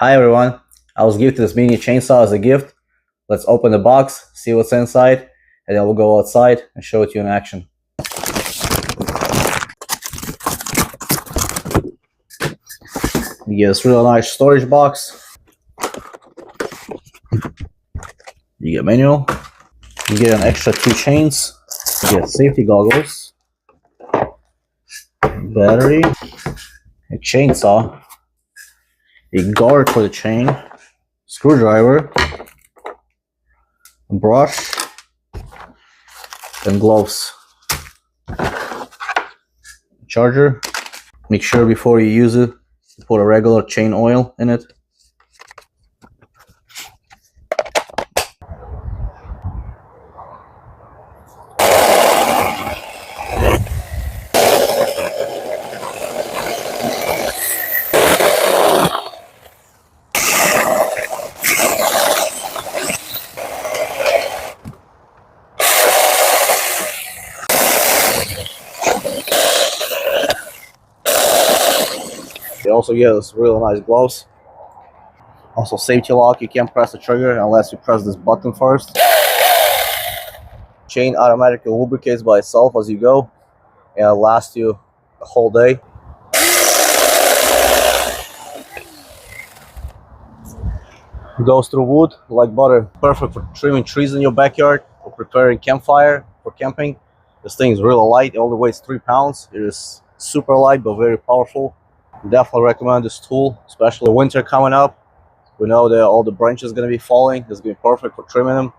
Hi everyone, I was gifted this mini chainsaw as a gift. Let's open the box, see what's inside, and then we'll go outside and show it to you in action. You get this really nice storage box. You get a manual. You get an extra 2 chains. You get safety goggles, battery, a chainsaw, a guard for the chain, screwdriver, a brush, and gloves. Charger. Make sure before you use it to put a regular chain oil in it. You also get this really nice gloves. Also safety lock, you can't press the trigger unless you press this button first. Chain automatically lubricates by itself as you go, and it'll last you a whole day. It goes through wood like butter. Perfect for trimming trees in your backyard or preparing campfire for camping. This thing is really light, it only weighs 3 pounds. It is super light but very powerful. Definitely recommend this tool, especially winter coming up. We know that all the branches are going to be falling. It's going to be perfect for trimming them.